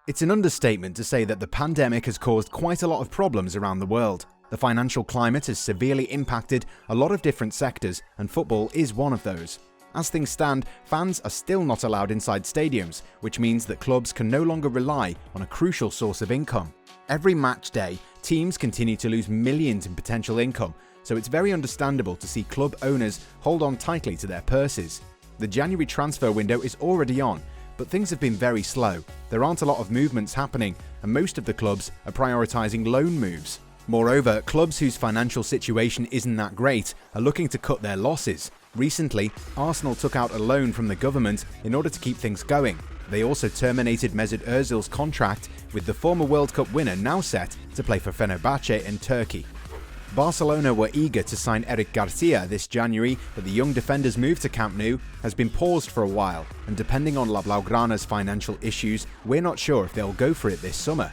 It's an understatement to say that the pandemic has caused quite a lot of problems around the world. The financial climate has severely impacted a lot of different sectors, and football is one of those. As things stand, fans are still not allowed inside stadiums, which means that clubs can no longer rely on a crucial source of income. Every match day, teams continue to lose millions in potential income, so it's very understandable to see club owners hold on tightly to their purses. The January transfer window is already on, but things have been very slow. There aren't a lot of movements happening, and most of the clubs are prioritising loan moves. Moreover, clubs whose financial situation isn't that great are looking to cut their losses. Recently, Arsenal took out a loan from the government in order to keep things going. They also terminated Mesut Ozil's contract, with the former World Cup winner now set to play for Fenerbahce in Turkey. Barcelona were eager to sign Eric Garcia this January, but the young defender's move to Camp Nou has been paused for a while, and depending on La Blaugrana's financial issues, we're not sure if they'll go for it this summer.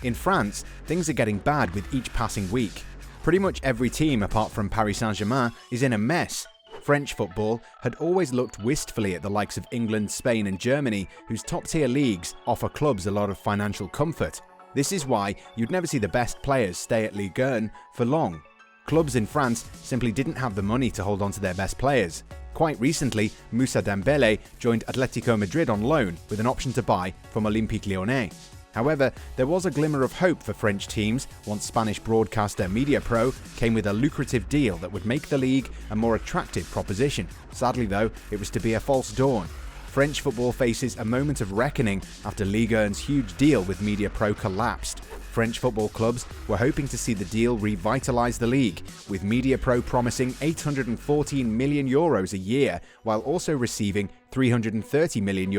In France, things are getting bad with each passing week. Pretty much every team apart from Paris Saint-Germain is in a mess. French football had always looked wistfully at the likes of England, Spain and Germany, whose top-tier leagues offer clubs a lot of financial comfort. This is why you'd never see the best players stay at Ligue 1 for long. Clubs in France simply didn't have the money to hold on to their best players. Quite recently, Moussa Dembélé joined Atletico Madrid on loan with an option to buy from Olympique Lyonnais. However, there was a glimmer of hope for French teams once Spanish broadcaster Mediapro came with a lucrative deal that would make the league a more attractive proposition. Sadly though, it was to be a false dawn. French football faces a moment of reckoning after Ligue 1's huge deal with Mediapro collapsed. French football clubs were hoping to see the deal revitalise the league, with Mediapro promising €814 million a year, while also receiving €330 million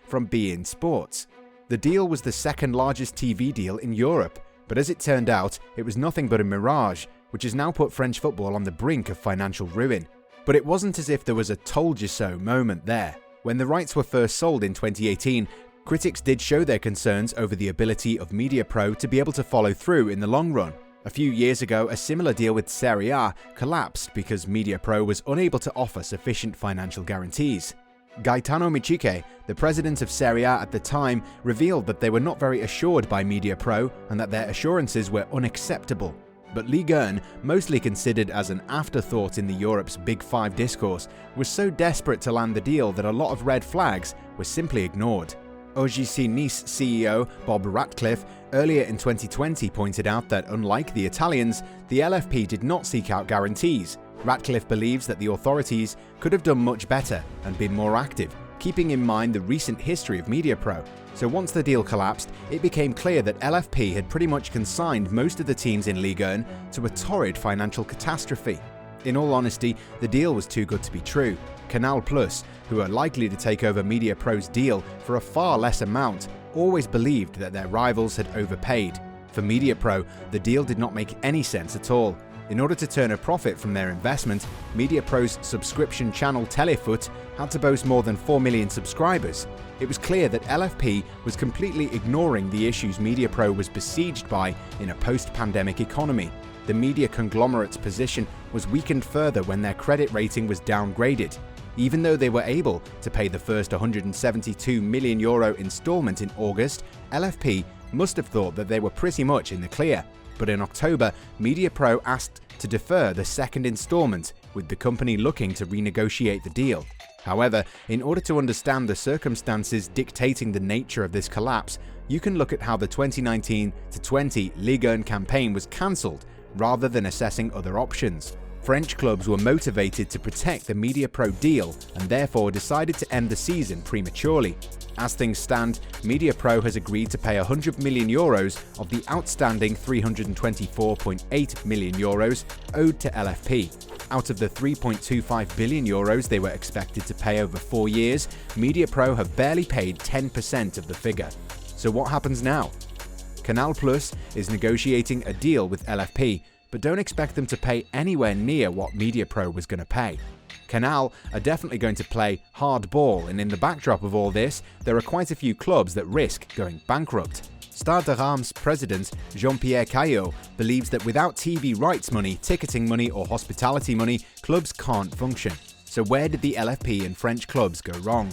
from beIN Sports. The deal was the second largest TV deal in Europe, but as it turned out, it was nothing but a mirage, which has now put French football on the brink of financial ruin. But it wasn't as if there was a told you so moment there. When the rights were first sold in 2018, critics did show their concerns over the ability of Mediapro to be able to follow through in the long run. A few years ago, a similar deal with Serie A collapsed because Mediapro was unable to offer sufficient financial guarantees. Gaetano Michiche, the president of Serie A at the time, revealed that they were not very assured by Mediapro and that their assurances were unacceptable. But Ligue 1, mostly considered as an afterthought in the Europe's Big Five discourse, was so desperate to land the deal that a lot of red flags were simply ignored. OGC Nice CEO Bob Ratcliffe earlier in 2020 pointed out that unlike the Italians, the LFP did not seek out guarantees. Ratcliffe believes that the authorities could have done much better and been more active, keeping in mind the recent history of Mediapro. So once the deal collapsed, it became clear that LFP had pretty much consigned most of the teams in Ligue 1 to a torrid financial catastrophe. In all honesty, the deal was too good to be true. Canal+, who are likely to take over Mediapro's deal for a far less amount, always believed that their rivals had overpaid. For Mediapro, the deal did not make any sense at all. In order to turn a profit from their investment, Mediapro's subscription channel Téléfoot had to boast more than 4 million subscribers. It was clear that LFP was completely ignoring the issues Mediapro was besieged by in a post-pandemic economy. The media conglomerate's position was weakened further when their credit rating was downgraded. Even though they were able to pay the first €172 million installment in August, LFP must have thought that they were pretty much in the clear. But in October, Mediapro asked to defer the second installment, with the company looking to renegotiate the deal. However, in order to understand the circumstances dictating the nature of this collapse, you can look at how the 2019-20 Ligue 1 campaign was cancelled, rather than assessing other options. French clubs were motivated to protect the Mediapro deal and therefore decided to end the season prematurely. As things stand, Mediapro has agreed to pay €100 million of the outstanding €324.8 million owed to LFP. Out of the €3.25 billion they were expected to pay over 4 years, Mediapro have barely paid 10% of the figure. So what happens now? Canal+ is negotiating a deal with LFP, but don't expect them to pay anywhere near what Mediapro was going to pay. Canal are definitely going to play hardball, and in the backdrop of all this, there are quite a few clubs that risk going bankrupt. Stade de Reims president Jean-Pierre Caillot believes that without TV rights money, ticketing money or hospitality money, clubs can't function. So where did the LFP and French clubs go wrong?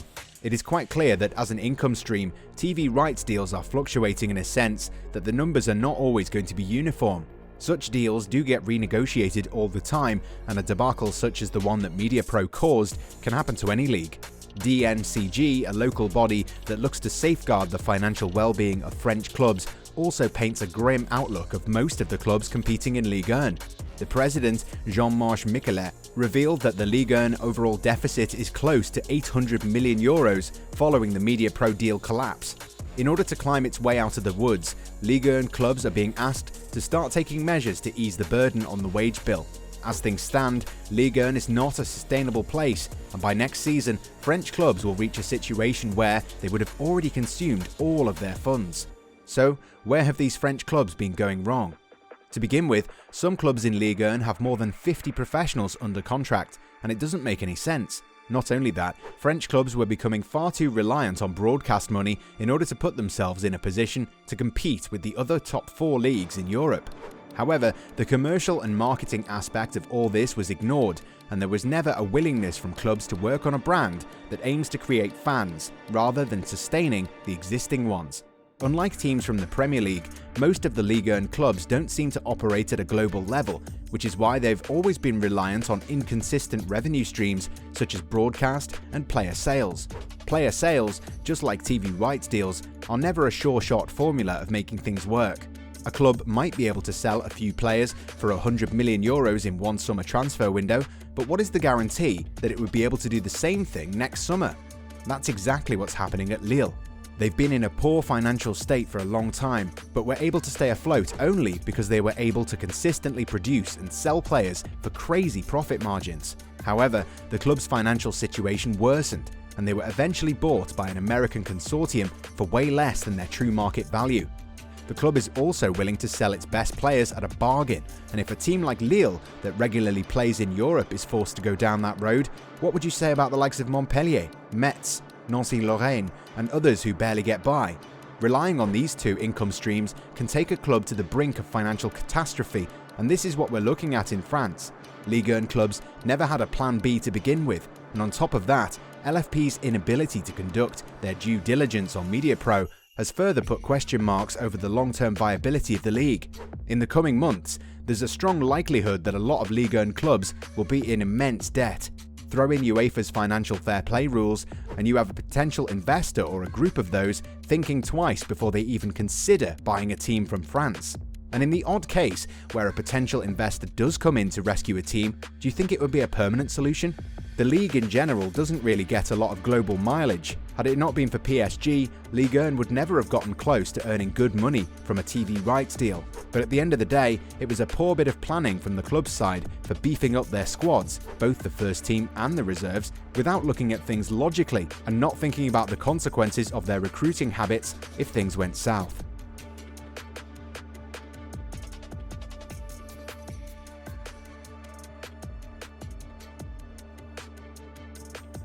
It is quite clear that as an income stream, TV rights deals are fluctuating in a sense that the numbers are not always going to be uniform. Such deals do get renegotiated all the time, and a debacle such as the one that Mediapro caused can happen to any league. DNCG, a local body that looks to safeguard the financial well-being of French clubs, also paints a grim outlook of most of the clubs competing in Ligue 1. The president, Jean-Marc Michelet, revealed that the Ligue 1 overall deficit is close to 800 million euros following the Mediapro deal collapse. In order to climb its way out of the woods, Ligue 1 clubs are being asked to start taking measures to ease the burden on the wage bill. As things stand, Ligue 1 is not a sustainable place, and by next season, French clubs will reach a situation where they would have already consumed all of their funds. So, where have these French clubs been going wrong? To begin with, some clubs in Ligue 1 have more than 50 professionals under contract, and it doesn't make any sense. Not only that, French clubs were becoming far too reliant on broadcast money in order to put themselves in a position to compete with the other top 4 leagues in Europe. However, the commercial and marketing aspect of all this was ignored, and there was never a willingness from clubs to work on a brand that aims to create fans, rather than sustaining the existing ones. Unlike teams from the Premier League, most of the Ligue 1 clubs don't seem to operate at a global level, which is why they've always been reliant on inconsistent revenue streams such as broadcast and player sales. Player sales, just like TV rights deals, are never a sure-shot formula of making things work. A club might be able to sell a few players for 100 million euros in one summer transfer window, but what is the guarantee that it would be able to do the same thing next summer? That's exactly what's happening at Lille. They've been in a poor financial state for a long time, but were able to stay afloat only because they were able to consistently produce and sell players for crazy profit margins. However, the club's financial situation worsened, and they were eventually bought by an American consortium for way less than their true market value. The club is also willing to sell its best players at a bargain, and if a team like Lille that regularly plays in Europe is forced to go down that road, what would you say about the likes of Montpellier, Metz, Nancy-Lorraine, and others who barely get by? Relying on these two income streams can take a club to the brink of financial catastrophe, and this is what we're looking at in France. Ligue 1 clubs never had a plan B to begin with, and on top of that, LFP's inability to conduct their due diligence on Mediapro has further put question marks over the long-term viability of the league. In the coming months, there's a strong likelihood that a lot of Ligue 1 clubs will be in immense debt. Throw in UEFA's financial fair play rules, and you have a potential investor or a group of those thinking twice before they even consider buying a team from France. And in the odd case where a potential investor does come in to rescue a team, do you think it would be a permanent solution? The league in general doesn't really get a lot of global mileage. Had it not been for PSG, Ligue 1 would never have gotten close to earning good money from a TV rights deal. But at the end of the day, it was a poor bit of planning from the club's side for beefing up their squads, both the first team and the reserves, without looking at things logically and not thinking about the consequences of their recruiting habits if things went south.